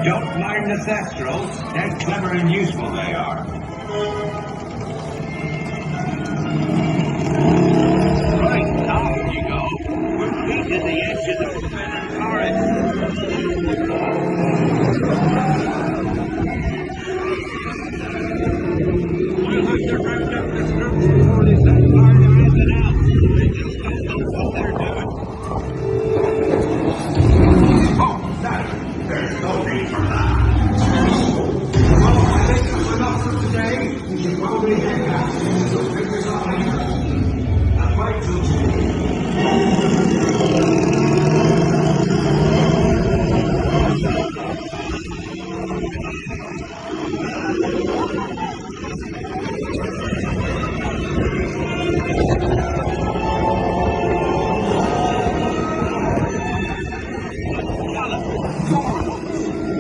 Don't mind the thestrals. They're clever and useful, they are. Right, off you go. We're beating the edge of the forbidden forest. We'll have to round up the troops before they set fire to anything else. They just don't know what they're doing. Oh, there's no need for that. Well, I think that's enough for today. We should probably head back. So figures out later. That's right,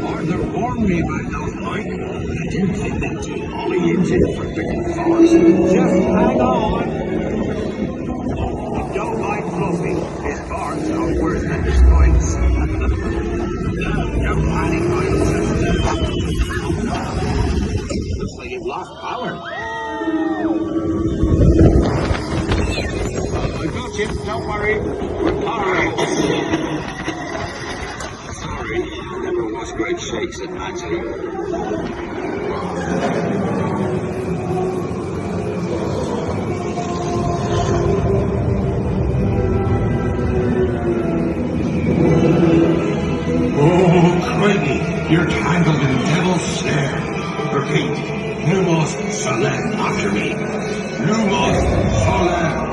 Arthur warned me about those, Mike. I didn't think they'd do all the engine for picking forest. Just hang on. Don't mind Fluffy. His bark's no worse than his spikes. You're planning my looks like you've lost power. I got you. Don't worry. We're powering. Sorry, never was great shakes at Manchester. Oh, Craigie, you're tangled in devil's snare. Repeat, Lumos Solem after me. Lumos Solem.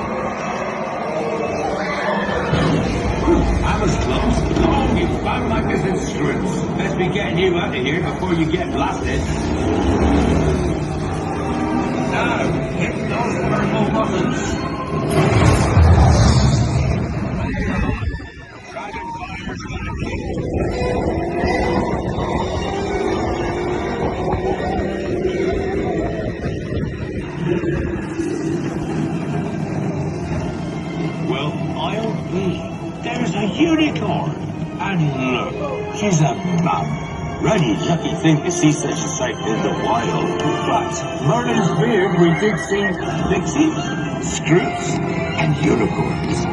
I was close. Oh, you found my business scripts. Best be getting you out of here before you get blasted. Now, hit those purple buttons. Dragonfire's gonna kick. Well, I'll be. There's a unicorn. And look, she's a mum. Really lucky thing to see such a sight in the wild. But Merlin's beard, we did see pixies, scroots, and unicorns.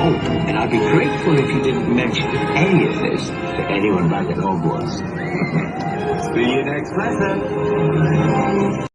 Oh, and I'd be grateful if you didn't mention any of this to anyone back at Hogwarts. See you next lesson.